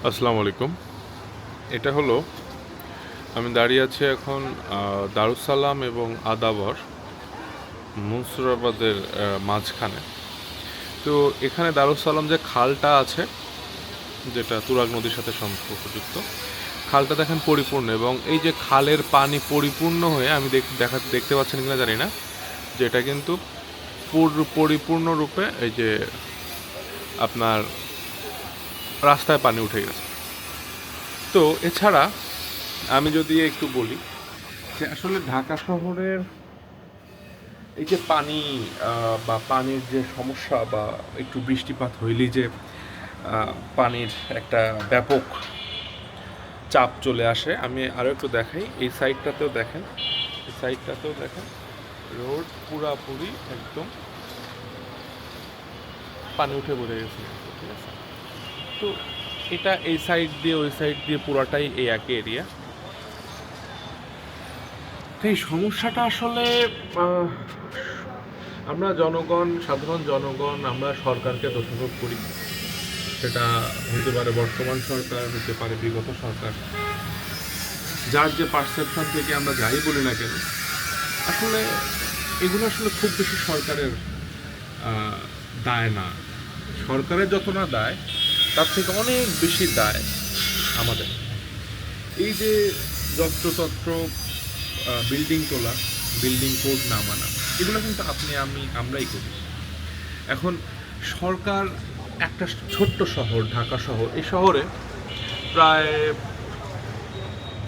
আসসালামু আলাইকুম। এটা হলো আমি দাঁড়িয়ে আছি এখন দারুসালাম এবং আদাবর মুন্সিরাবাদের মাঝখানে। তো এখানে দারুসালাম যে খালটা আছে, যেটা তুরাগ নদীর সাথে সম্পর্কযুক্ত, খালটা দেখেন পরিপূর্ণ, এবং এই যে খালের পানি পরিপূর্ণ হয়ে আমি দেখতে পাচ্ছেন কিনা জানি না, যে এটা কিন্তু পরিপূর্ণরূপে এই যে আপনার রাস্তায় পানি উঠে গেছে। তো এছাড়া আমি যদি একটু বলি যে আসলে ঢাকা শহরের এই যে পানি বা পানির যে সমস্যা, বা একটু বৃষ্টিপাত হইলেই যে পানির একটা ব্যাপক চাপ চলে আসে। আমি আরও একটু দেখাই, এই সাইডটাতেও দেখেন, রোড পুরাপুরি একদম পানি উঠে পড়ে গেছে, ঠিক আছে। তো এটা এই সাইড দিয়ে ওই সাইড দিয়ে পুরাটাই এই একই এরিয়া। এই সমস্যাটা আসলে আমরা সাধারণ জনগণ আমরা সরকারকে দোষারোপ করি। সেটা হতে পারে বর্তমান সরকার, হতে পারে বিগত সরকার, যার যে পারসেপশন থেকে আমরা যাই বলি না কেন, আসলে এগুলো আসলে খুব বেশি সরকারের দায় না। সরকারের যত না দায়, তার থেকে অনেক বেশি দায় আমাদের। এই যে যত্রতত্র বিল্ডিং তোলা, বিল্ডিং কোড না মানা, এগুলো কিন্তু আমরাই করি। এখন সরকার একটা ছোট্ট শহর, ঢাকা শহর, এই শহরে প্রায়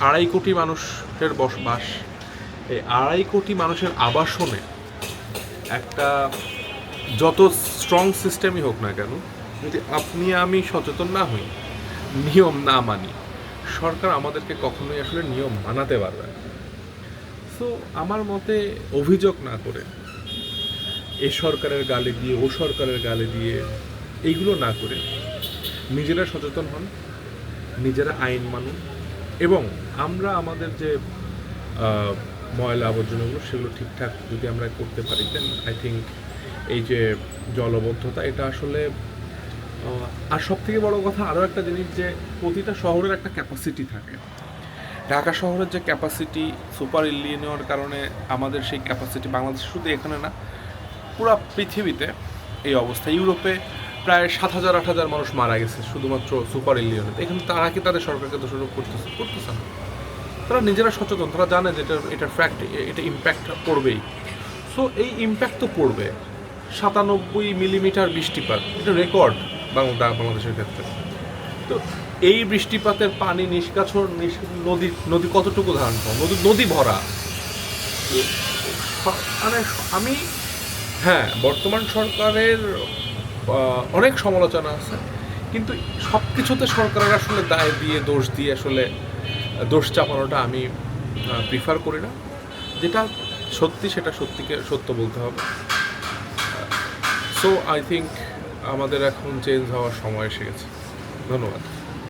2.5 কোটি মানুষের বসবাস। এই 2.5 কোটি মানুষের আবাসনে একটা যত স্ট্রং সিস্টেমই হোক না কেন, যদি আমি সচেতন না হই, নিয়ম না মানি, সরকার আমাদেরকে কখনোই আসলে নিয়ম মানাতে পারবে না। সো আমার মতে অভিযোগ না করে, এ সরকারের গালি দিয়ে ও সরকারের গালি দিয়ে এইগুলো না করে, নিজেরা সচেতন হন, নিজেরা আইন মানুন, এবং আমরা আমাদের যে ময়লা আবর্জনাগুলো সেগুলো ঠিকঠাক যদি আমরা করতে পারি, দেন আই থিঙ্ক এই যে জলবদ্ধতা, এটা আসলে আর সব থেকে বড় কথা আরও একটা জিনিস, যে প্রতিটা শহরের একটা ক্যাপাসিটি থাকে। ঢাকা শহরের যে ক্যাপাসিটি সুপার ইলিয়নের কারণে আমাদের সেই ক্যাপাসিটি, বাংলাদেশ শুধু এখানে না, পুরো পৃথিবীতে এই অবস্থা। ইউরোপে প্রায় 7,000-8,000 মানুষ মারা গেছে শুধুমাত্র সুপার ইলিয়নে। এখানে তারা কি তাদের সরকারকে দোষারোপ করতেছে না? তারা নিজেরা সচেতন, তারা জানে যে এটার ফ্যাক্ট, এটা ইম্প্যাক্ট পড়বেই। সো এই ইম্প্যাক্ট তো পড়বে। 97 মিলিমিটার বৃষ্টিপাত, এটা রেকর্ড বাংলাদেশের ক্ষেত্রে। তো এই বৃষ্টিপাতের পানি নিষ্কাশন, নদী কতটুকু ধারণ কম, নদী ভরা। মানে আমি, হ্যাঁ, বর্তমান সরকারের অনেক সমালোচনা আছে, কিন্তু সব কিছুতে সরকারের আসলে দায় দিয়ে, দোষ দিয়ে আসলে দোষ চাপানোটা আমি প্রিফার করি না। যেটা সত্যি সেটা সত্য বলতে হবে। সো আই থিঙ্ক আমাদের এখন চেঞ্জ হওয়ার সময় এসে গেছে। ধন্যবাদ।